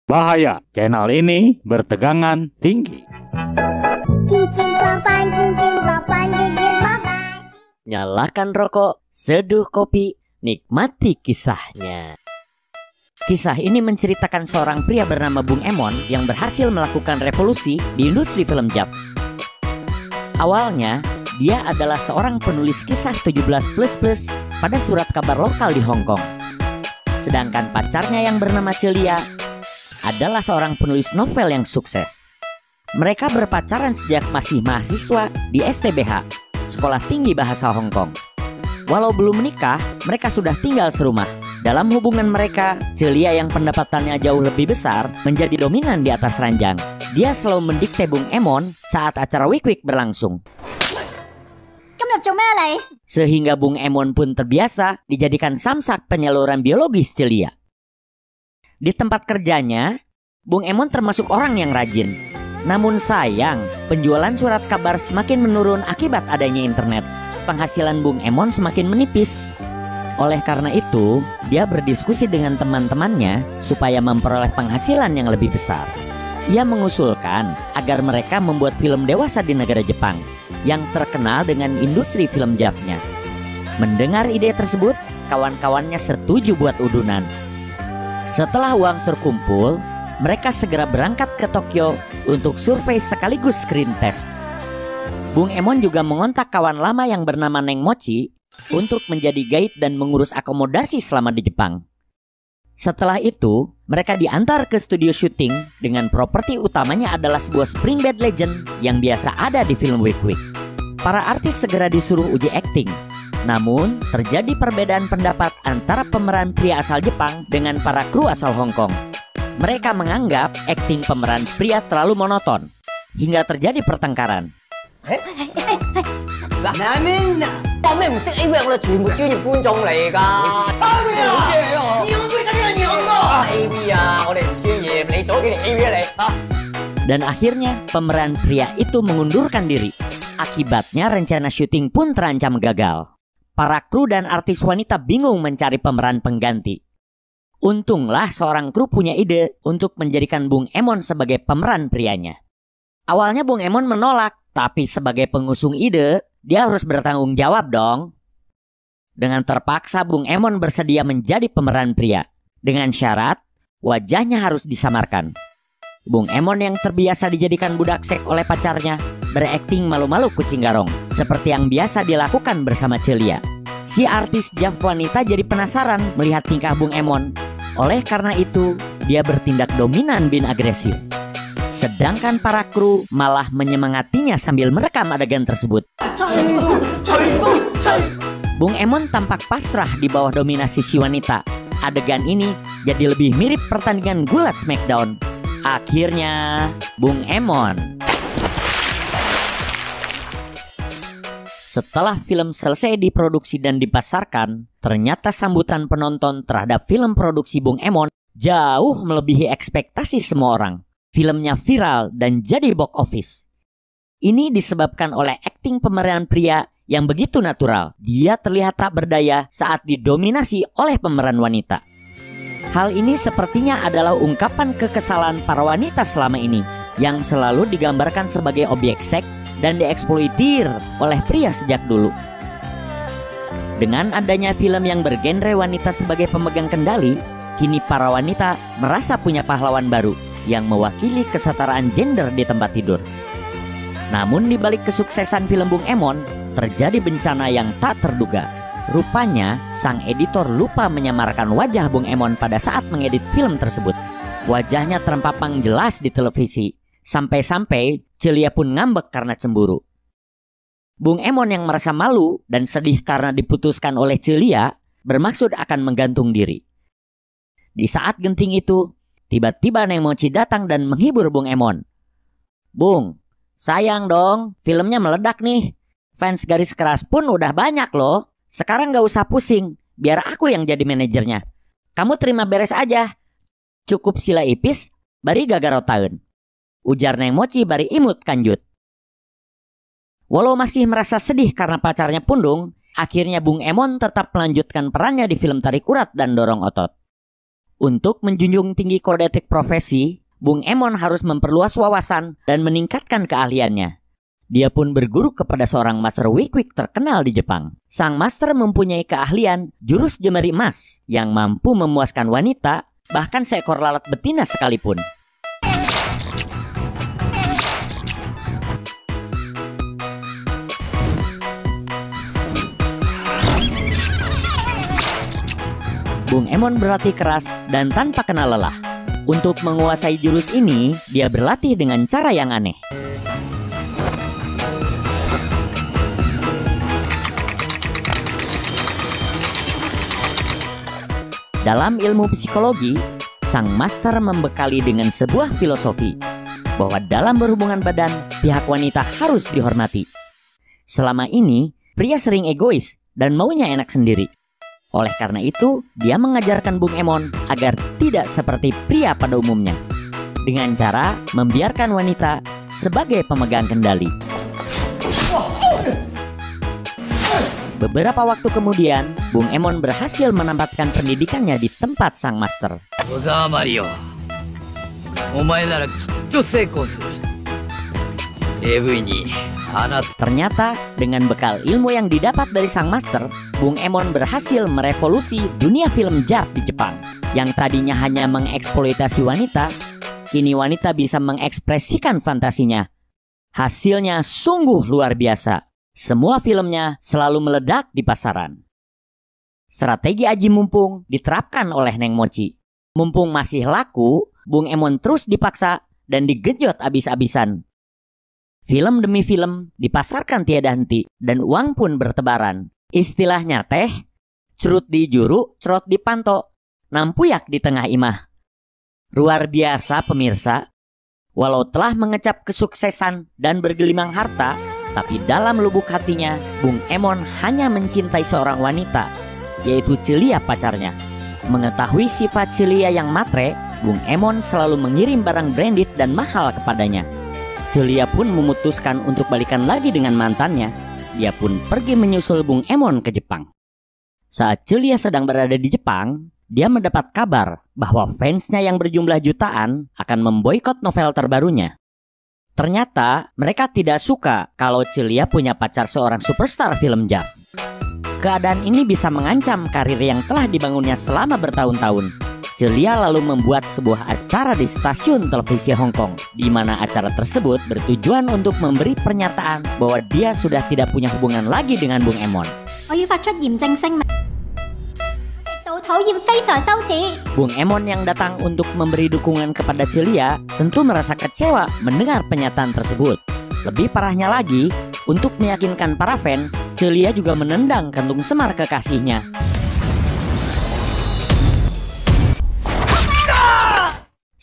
Bahaya, channel ini bertegangan tinggi. Nyalakan rokok, seduh kopi, nikmati kisahnya. Kisah ini menceritakan seorang pria bernama Bung Emon yang berhasil melakukan revolusi di industri film JAV. Awalnya, dia adalah seorang penulis kisah 17+ pada surat kabar lokal di Hong Kong. Sedangkan pacarnya yang bernama Celia adalah seorang penulis novel yang sukses. Mereka berpacaran sejak masih mahasiswa di STBH, Sekolah Tinggi Bahasa Hong Kong. Walau belum menikah, mereka sudah tinggal serumah. Dalam hubungan mereka, Celia yang pendapatannya jauh lebih besar menjadi dominan di atas ranjang. Dia selalu mendikte Bung Emon saat acara Wik-Wik berlangsung. Sehingga Bung Emon pun terbiasa dijadikan samsak penyaluran biologis Celia. Di tempat kerjanya, Bung Emon termasuk orang yang rajin. Namun sayang, penjualan surat kabar semakin menurun akibat adanya internet. Penghasilan Bung Emon semakin menipis. Oleh karena itu, dia berdiskusi dengan teman-temannya supaya memperoleh penghasilan yang lebih besar. Ia mengusulkan agar mereka membuat film dewasa di negara Jepang yang terkenal dengan industri film JAV-nya. Mendengar ide tersebut, kawan-kawannya setuju buat udunan. Setelah uang terkumpul, mereka segera berangkat ke Tokyo untuk survei sekaligus screen test. Bung Emon juga mengontak kawan lama yang bernama Neng Mochi untuk menjadi guide dan mengurus akomodasi selama di Jepang. Setelah itu, mereka diantar ke studio syuting dengan properti utamanya adalah sebuah spring bed legend yang biasa ada di film Wik-Wik. Para artis segera disuruh uji akting. Namun, terjadi perbedaan pendapat antara pemeran pria asal Jepang dengan para kru asal Hong Kong. Mereka menganggap akting pemeran pria terlalu monoton, hingga terjadi pertengkaran. Dan akhirnya pemeran pria itu mengundurkan diri. Akibatnya rencana syuting pun terancam gagal. Para kru dan artis wanita bingung mencari pemeran pengganti. Untunglah seorang kru punya ide untuk menjadikan Bung Emon sebagai pemeran prianya. Awalnya Bung Emon menolak, tapi sebagai pengusung ide, dia harus bertanggung jawab dong. Dengan terpaksa Bung Emon bersedia menjadi pemeran pria. Dengan syarat, wajahnya harus disamarkan. Bung Emon yang terbiasa dijadikan budak seks oleh pacarnya, berakting malu-malu kucing garong, seperti yang biasa dilakukan bersama Celia. Si artis JAV wanita jadi penasaran melihat tingkah Bung Emon. Oleh karena itu, dia bertindak dominan bin agresif. Sedangkan para kru malah menyemangatinya sambil merekam adegan tersebut. Bung Emon tampak pasrah di bawah dominasi si wanita. Adegan ini jadi lebih mirip pertandingan gulat Smackdown. Akhirnya, Bung Emon. Setelah film selesai diproduksi dan dipasarkan, ternyata sambutan penonton terhadap film produksi Bung Emon jauh melebihi ekspektasi semua orang. Filmnya viral dan jadi box office. Ini disebabkan oleh akting pemeran pria yang begitu natural. Dia terlihat tak berdaya saat didominasi oleh pemeran wanita. Hal ini sepertinya adalah ungkapan kekesalan para wanita selama ini yang selalu digambarkan sebagai objek seks dan dieksploitir oleh pria sejak dulu. Dengan adanya film yang bergenre wanita sebagai pemegang kendali, kini para wanita merasa punya pahlawan baru yang mewakili kesetaraan gender di tempat tidur. Namun di balik kesuksesan film Bung Emon, terjadi bencana yang tak terduga. Rupanya, sang editor lupa menyamarkan wajah Bung Emon pada saat mengedit film tersebut. Wajahnya terpampang jelas di televisi. Sampai-sampai Celia pun ngambek karena cemburu. Bung Emon yang merasa malu dan sedih karena diputuskan oleh Celia, bermaksud akan menggantung diri. Di saat genting itu, tiba-tiba Neng Mochi datang dan menghibur Bung Emon. "Bung, sayang dong, filmnya meledak nih. Fans garis keras pun udah banyak loh. Sekarang gak usah pusing, biar aku yang jadi manajernya. Kamu terima beres aja. Cukup sila ipis, bari gagarotaeun," ujar Neng Mochi bari imut kanjut. Walau masih merasa sedih karena pacarnya pundung, akhirnya Bung Emon tetap melanjutkan perannya di film Tarik Urat dan Dorong Otot. Untuk menjunjung tinggi kode etik profesi, Bung Emon harus memperluas wawasan dan meningkatkan keahliannya. Dia pun berguru kepada seorang master wik-wik terkenal di Jepang. Sang master mempunyai keahlian jurus jemari emas yang mampu memuaskan wanita, bahkan seekor lalat betina sekalipun. Bung Emon berlatih keras dan tanpa kenal lelah. Untuk menguasai jurus ini, dia berlatih dengan cara yang aneh. Dalam ilmu psikologi, sang master membekali dengan sebuah filosofi bahwa dalam berhubungan badan, pihak wanita harus dihormati. Selama ini, pria sering egois dan maunya enak sendiri. Oleh karena itu, dia mengajarkan Bung Emon agar tidak seperti pria pada umumnya, dengan cara membiarkan wanita sebagai pemegang kendali. Beberapa waktu kemudian, Bung Emon berhasil menempatkan pendidikannya di tempat sang master. Ternyata, dengan bekal ilmu yang didapat dari sang master, Bung Emon berhasil merevolusi dunia film JAV di Jepang. Yang tadinya hanya mengeksploitasi wanita, kini wanita bisa mengekspresikan fantasinya. Hasilnya sungguh luar biasa. Semua filmnya selalu meledak di pasaran. Strategi aji mumpung diterapkan oleh Neng Mochi. Mumpung masih laku, Bung Emon terus dipaksa dan digenjot abis-abisan. Film demi film dipasarkan tiada henti dan uang pun bertebaran. Istilahnya teh, cerut di juru, cerot di panto, nampuyak di tengah imah. Luar biasa pemirsa, walau telah mengecap kesuksesan dan bergelimang harta, tapi dalam lubuk hatinya, Bung Emon hanya mencintai seorang wanita, yaitu Celia pacarnya. Mengetahui sifat Celia yang matre, Bung Emon selalu mengirim barang branded dan mahal kepadanya. Celia pun memutuskan untuk balikan lagi dengan mantannya. Dia pun pergi menyusul Bung Emon ke Jepang. Saat Celia sedang berada di Jepang, dia mendapat kabar bahwa fansnya yang berjumlah jutaan akan memboikot novel terbarunya. Ternyata mereka tidak suka kalau Celia punya pacar seorang superstar film JAV. Keadaan ini bisa mengancam karir yang telah dibangunnya selama bertahun-tahun. Celia lalu membuat sebuah acara di stasiun televisi Hong Kong, di mana acara tersebut bertujuan untuk memberi pernyataan bahwa dia sudah tidak punya hubungan lagi dengan Bung Emon. Bung Emon yang datang untuk memberi dukungan kepada Celia tentu merasa kecewa mendengar pernyataan tersebut. Lebih parahnya lagi, untuk meyakinkan para fans, Celia juga menendang kantung semar kekasihnya.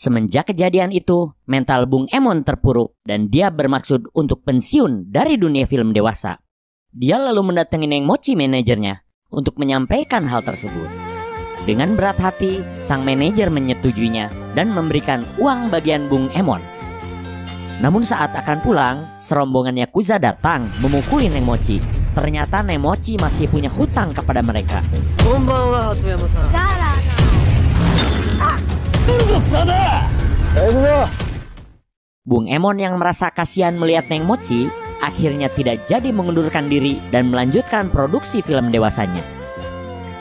Semenjak kejadian itu, mental Bung Emon terpuruk dan dia bermaksud untuk pensiun dari dunia film dewasa. Dia lalu mendatangi Neng Mochi manajernya untuk menyampaikan hal tersebut. Dengan berat hati, sang manajer menyetujuinya dan memberikan uang bagian Bung Emon. Namun saat akan pulang, serombongan Yakuza datang memukuli Neng Mochi. Ternyata Neng Mochi masih punya hutang kepada mereka. Bung Emon yang merasa kasihan melihat Neng Mochi akhirnya tidak jadi mengundurkan diri dan melanjutkan produksi film dewasanya.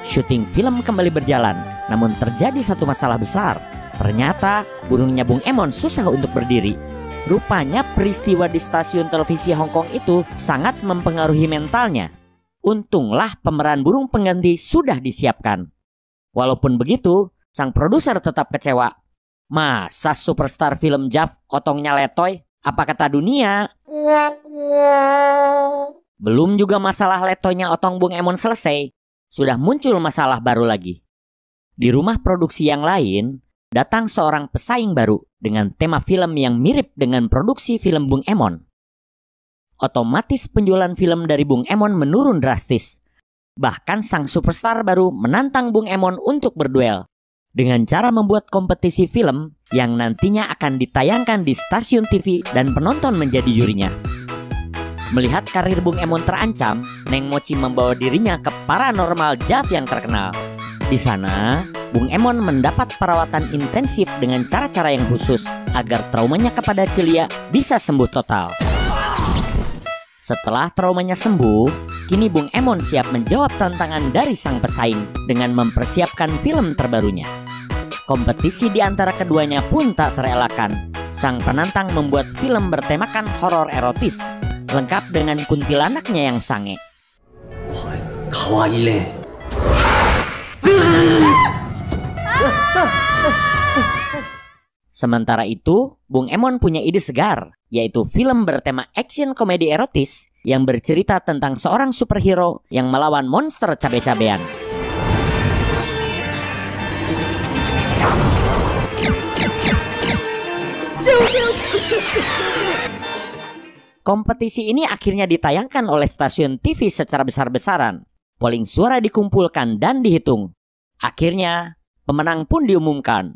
Syuting film kembali berjalan, namun terjadi satu masalah besar. Ternyata burungnya Bung Emon susah untuk berdiri. Rupanya peristiwa di stasiun televisi Hong Kong itu sangat mempengaruhi mentalnya. Untunglah pemeran burung pengganti sudah disiapkan. Walaupun begitu, sang produser tetap kecewa. Masa superstar film JAV otongnya letoy? Apa kata dunia? Belum juga masalah letoynya otong Bung Emon selesai, sudah muncul masalah baru lagi. Di rumah produksi yang lain, datang seorang pesaing baru dengan tema film yang mirip dengan produksi film Bung Emon. Otomatis penjualan film dari Bung Emon menurun drastis. Bahkan sang superstar baru menantang Bung Emon untuk berduel dengan cara membuat kompetisi film yang nantinya akan ditayangkan di stasiun TV dan penonton menjadi jurinya. Melihat karir Bung Emon terancam, Neng Mochi membawa dirinya ke Paranormal JAV yang terkenal. Di sana, Bung Emon mendapat perawatan intensif dengan cara-cara yang khusus agar traumanya kepada Celia bisa sembuh total. Setelah traumanya sembuh, kini Bung Emon siap menjawab tantangan dari sang pesaing dengan mempersiapkan film terbarunya. Kompetisi di antara keduanya pun tak terelakkan. Sang penantang membuat film bertemakan horor erotis, lengkap dengan kuntilanaknya yang sange. Kawaii le. Sementara itu, Bung Emon punya ide segar, yaitu film bertema action komedi erotis yang bercerita tentang seorang superhero yang melawan monster cabe-cabean. Kompetisi ini akhirnya ditayangkan oleh stasiun TV secara besar-besaran. Polling suara dikumpulkan dan dihitung. Akhirnya, pemenang pun diumumkan.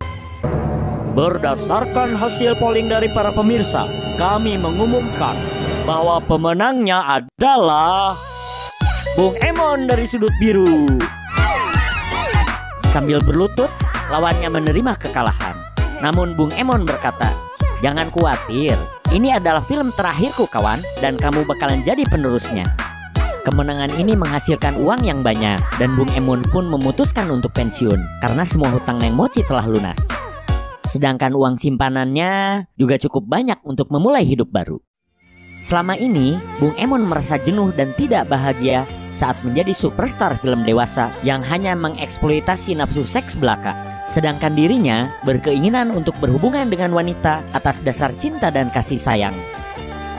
Berdasarkan hasil polling dari para pemirsa, kami mengumumkan bahwa pemenangnya adalah Bung Emon dari sudut biru. Sambil berlutut, lawannya menerima kekalahan. Namun Bung Emon berkata, "Jangan khawatir, ini adalah film terakhirku kawan, dan kamu bakalan jadi penerusnya." Kemenangan ini menghasilkan uang yang banyak, dan Bung Emon pun memutuskan untuk pensiun karena semua hutang Neng Mochi telah lunas. Sedangkan uang simpanannya juga cukup banyak untuk memulai hidup baru. Selama ini, Bung Emon merasa jenuh dan tidak bahagia saat menjadi superstar film dewasa yang hanya mengeksploitasi nafsu seks belaka. Sedangkan dirinya berkeinginan untuk berhubungan dengan wanita atas dasar cinta dan kasih sayang.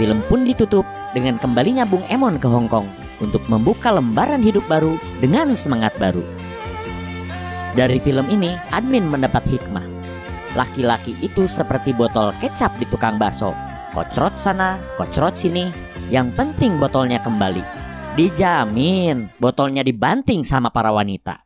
Film pun ditutup dengan kembalinya Bung Emon ke Hong Kong untuk membuka lembaran hidup baru dengan semangat baru. Dari film ini, admin mendapat hikmah. Laki-laki itu seperti botol kecap di tukang bakso. Kocrot sana, kocrot sini. Yang penting botolnya kembali. Dijamin botolnya dibanting sama para wanita.